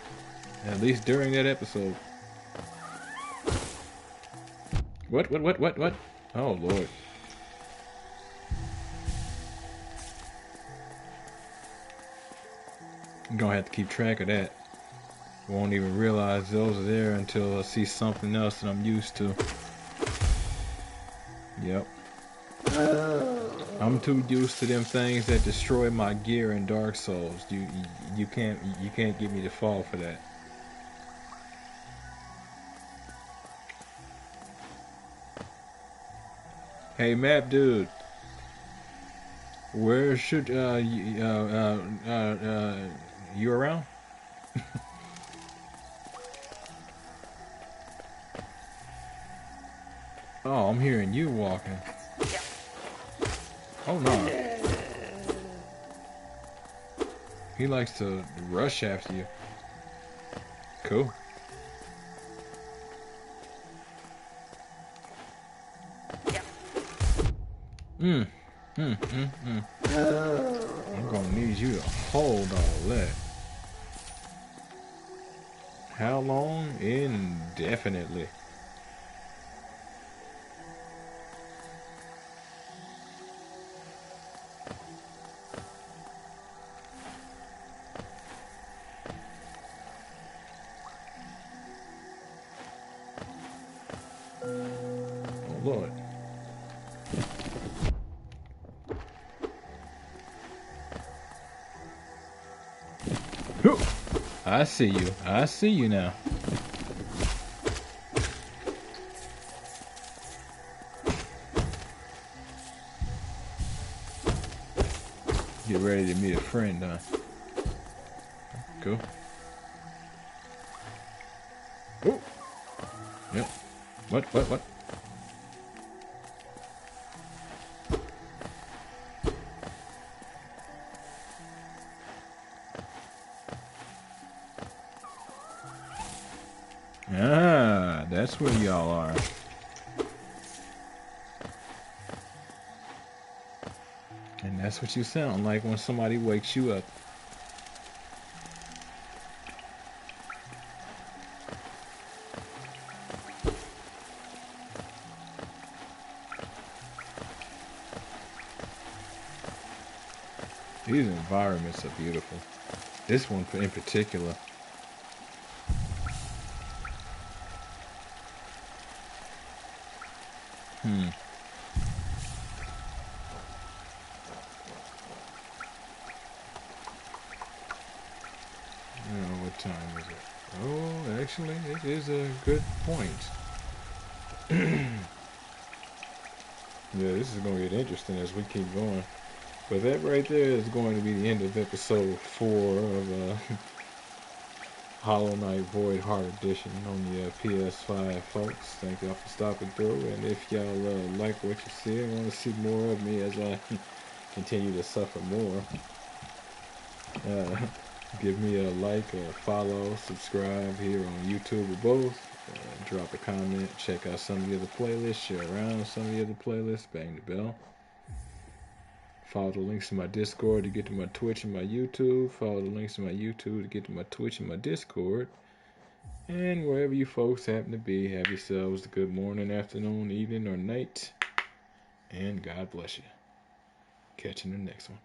At least during that episode. What? Oh, Lord. I'm gonna have to keep track of that. Won't even realize those are there until I see something else that I'm used to. Yep. I'm too used to them things that destroy my gear in Dark Souls. You can't get me to fall for that. Hey, map dude. Where should you around? Oh, I'm hearing you walking. Oh no. He likes to rush after you. Cool. I'm gonna need you to hold all that. How long? Indefinitely. Oh Lord. I see you. I see you now. Get ready to meet a friend, huh? Cool. Oh. Yep. What? Ah, that's where y'all are. And that's what you sound like when somebody wakes you up. These environments are beautiful. This one in particular. What time is it? Oh, actually, it is a good point. Yeah, this is going to get interesting as we keep going. But that right there is going to be the end of episode 4 of Hollow Knight Void Heart Edition on the PS5, folks. Thank y'all for stopping through. And if y'all like what you see and want to see more of me as I continue to suffer more, give me a like, a follow, subscribe here on YouTube or both. Drop a comment, check out some of the other playlists, share around some of the other playlists, bang the bell. Follow the links to my Discord to get to my Twitch and my YouTube. Follow the links to my YouTube to get to my Twitch and my Discord. And wherever you folks happen to be, have yourselves a good morning, afternoon, evening, or night. And God bless you. Catch you in the next one.